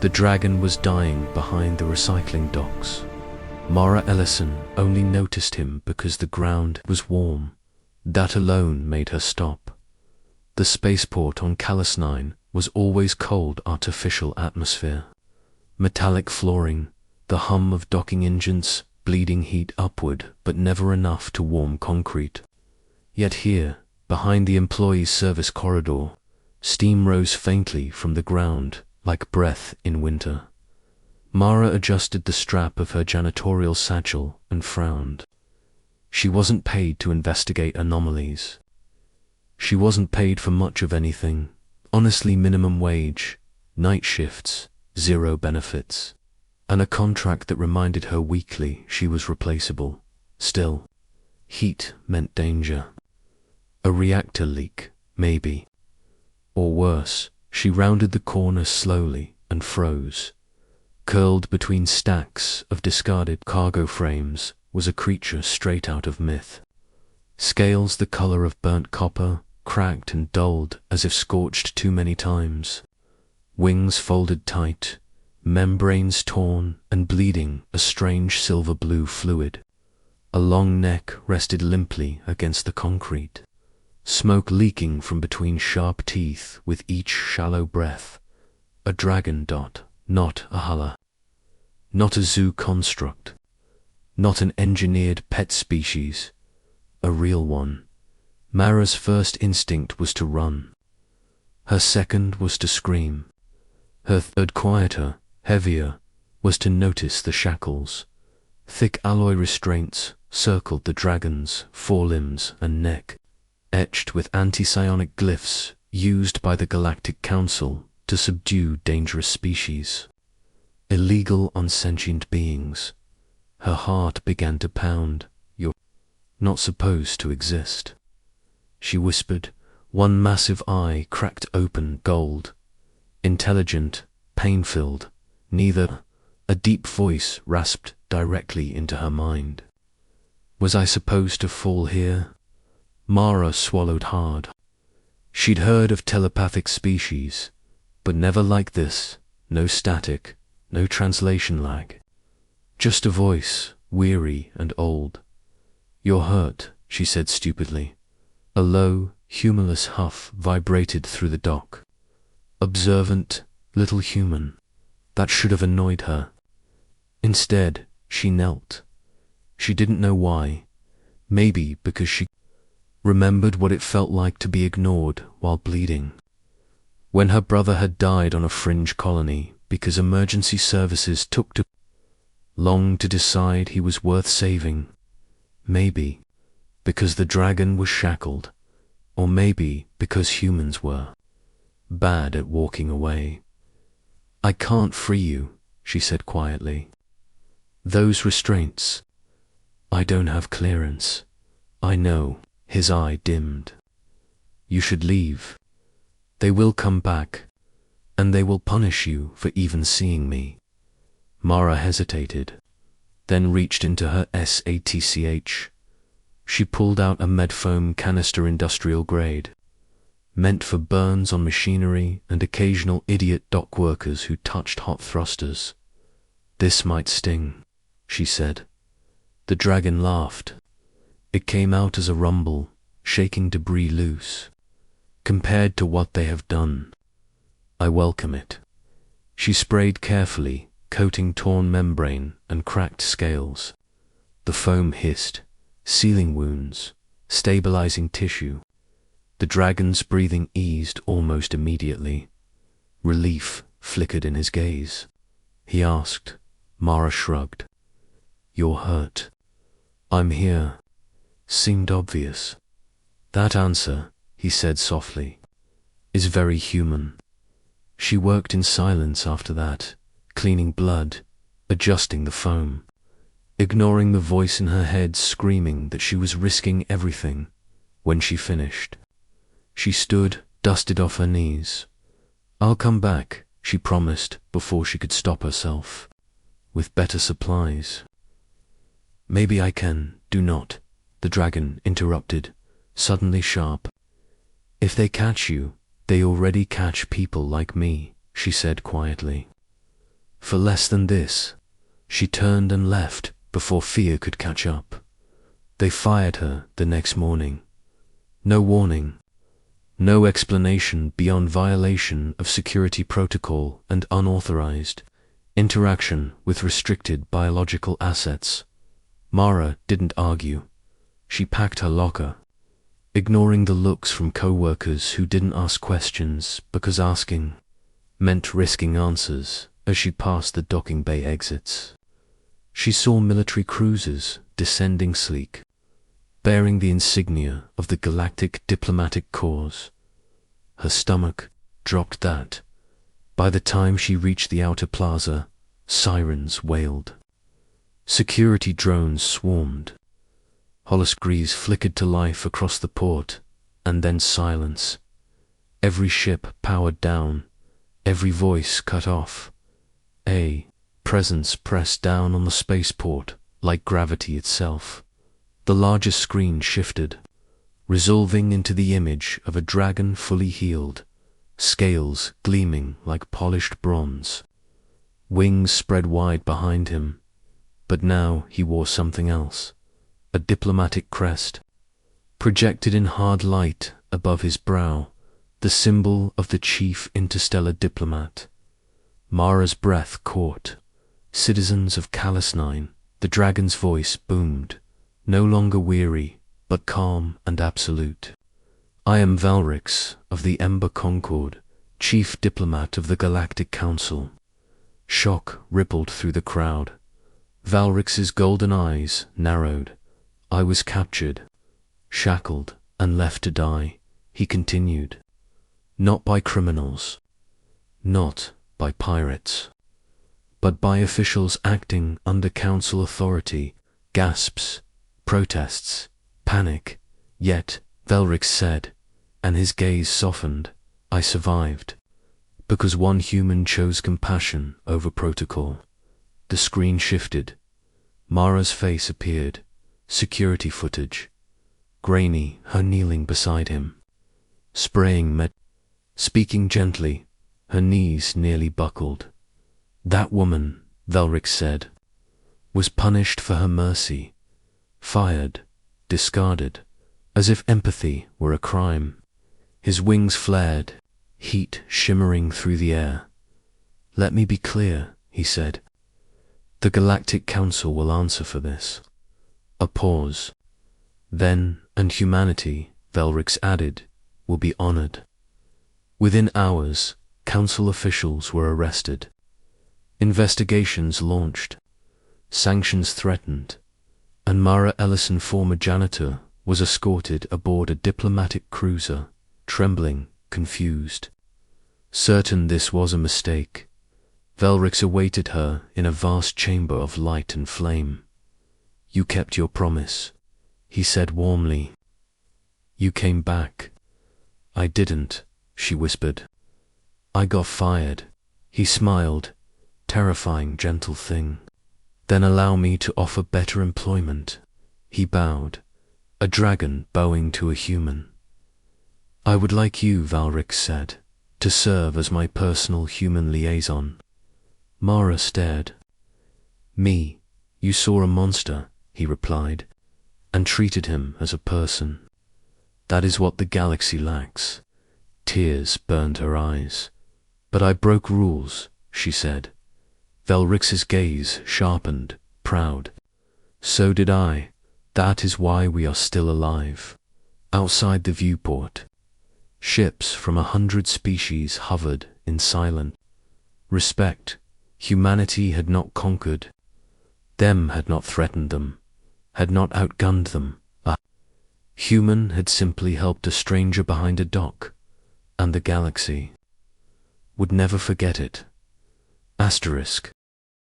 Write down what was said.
The dragon was dying behind the recycling docks. Mara Ellison only noticed him because the ground was warm. That alone made her stop. The spaceport on Callus 9 was always cold artificial atmosphere. Metallic flooring, the hum of docking engines, bleeding heat upward, but never enough to warm concrete. Yet here, behind the employees' service corridor, steam rose faintly from the ground, like breath in winter. Mara adjusted the strap of her janitorial satchel and frowned. She wasn't paid to investigate anomalies. She wasn't paid for much of anything. Honestly, minimum wage, night shifts, zero benefits, and a contract that reminded her weekly she was replaceable. Still, heat meant danger. A reactor leak, maybe. Or worse, she rounded the corner slowly and froze. Curled between stacks of discarded cargo frames was a creature straight out of myth. Scales the color of burnt copper, cracked and dulled as if scorched too many times. Wings folded tight, membranes torn and bleeding a strange silver-blue fluid. A long neck rested limply against the concrete, smoke leaking from between sharp teeth with each shallow breath. A dragon dot, not a hulla. Not a zoo construct. Not an engineered pet species. A real one. Mara's first instinct was to run. Her second was to scream. Her third, quieter, heavier, was to notice the shackles. Thick alloy restraints circled the dragon's forelimbs and neck, etched with anti-psionic glyphs used by the Galactic Council to subdue dangerous species. Illegal unsentient beings. Her heart began to pound. You're not supposed to exist. She whispered, one massive eye cracked open gold. Intelligent, pain-filled, neither. A deep voice rasped directly into her mind. Was I supposed to fall here? Mara swallowed hard. She'd heard of telepathic species, but never like this. No static, no translation lag. Just a voice, weary and old. You're hurt, she said stupidly. A low, humorless huff vibrated through the dock. Observant, little human. That should have annoyed her. Instead, she knelt. She didn't know why. Maybe because she remembered what it felt like to be ignored while bleeding. When her brother had died on a fringe colony because emergency services took too long to decide he was worth saving. Maybe because the dragon was shackled, or maybe because humans were bad at walking away. I can't free you, she said quietly. Those restraints. I don't have clearance. I know. His eye dimmed. You should leave. They will come back, and they will punish you for even seeing me. Mara hesitated, then reached into her SATCH. She pulled out a medfoam canister, industrial grade, meant for burns on machinery and occasional idiot dock workers who touched hot thrusters. This might sting, she said. The dragon laughed. It came out as a rumble, shaking debris loose. Compared to what they have done, I welcome it. She sprayed carefully, coating torn membrane and cracked scales. The foam hissed, sealing wounds, stabilizing tissue. The dragon's breathing eased almost immediately. Relief flickered in his gaze. He asked. Mara shrugged. You're hurt. I'm here. Seemed obvious. That answer, he said softly, is very human. She worked in silence after that, cleaning blood, adjusting the foam, ignoring the voice in her head screaming that she was risking everything. When she finished, she stood, dusted off her knees. I'll come back, she promised before she could stop herself, with better supplies. Maybe I can, do not, the dragon interrupted, suddenly sharp. If they catch you, they already catch people like me, she said quietly. For less than this. She turned and left before fear could catch up. They fired her the next morning. No warning. No explanation beyond violation of security protocol and unauthorized interaction with restricted biological assets. Mara didn't argue. She packed her locker, ignoring the looks from co-workers who didn't ask questions because asking meant risking answers. As she passed the docking bay exits, she saw military cruisers descending sleek, bearing the insignia of the Galactic Diplomatic Corps. Her stomach dropped that. By the time she reached the outer plaza, sirens wailed. Security drones swarmed. Holoscreens flickered to life across the port, and then silence. Every ship powered down, every voice cut off. A presence pressed down on the spaceport like gravity itself. The largest screen shifted, resolving into the image of a dragon fully healed, scales gleaming like polished bronze. Wings spread wide behind him, but now he wore something else, a diplomatic crest, projected in hard light above his brow, the symbol of the chief interstellar diplomat. Mara's breath caught. Citizens of Callus-9, the dragon's voice boomed, no longer weary, but calm and absolute. I am Valrix of the Ember Concord, chief diplomat of the Galactic Council. Shock rippled through the crowd. Valrix's golden eyes narrowed. I was captured, shackled, and left to die, he continued. Not by criminals. Not by pirates. But by officials acting under council authority. Gasps, protests, panic. Yet, Valrix said, and his gaze softened, I survived. Because one human chose compassion over protocol. The screen shifted. Mara's face appeared. Security footage. Grainy, her kneeling beside him. Spraying speaking gently, her knees nearly buckled. That woman, Valrix said, was punished for her mercy. Fired, discarded, as if empathy were a crime. His wings flared, heat shimmering through the air. Let me be clear, he said. The Galactic Council will answer for this. A pause. Then, and humanity, Valrix added, will be honored. Within hours, council officials were arrested. Investigations launched. Sanctions threatened. And Mara Ellison, former janitor, was escorted aboard a diplomatic cruiser, trembling, confused. Certain this was a mistake, Valrix awaited her in a vast chamber of light and flame. You kept your promise, he said warmly. You came back. I didn't, she whispered. I got fired. He smiled, terrifying gentle thing. Then allow me to offer better employment. He bowed, a dragon bowing to a human. I would like you, Valrix said, to serve as my personal human liaison. Mara stared. Me, you saw a monster, he replied, and treated him as a person. That is what the galaxy lacks. Tears burned her eyes. But I broke rules, she said. Valrix's gaze sharpened, proud. So did I. That is why we are still alive. Outside the viewport, ships from 100 species hovered in silent respect. Humanity had not conquered. Them had not threatened them, had not outgunned them. A human had simply helped a stranger behind a dock, and the galaxy would never forget it. Asterisk.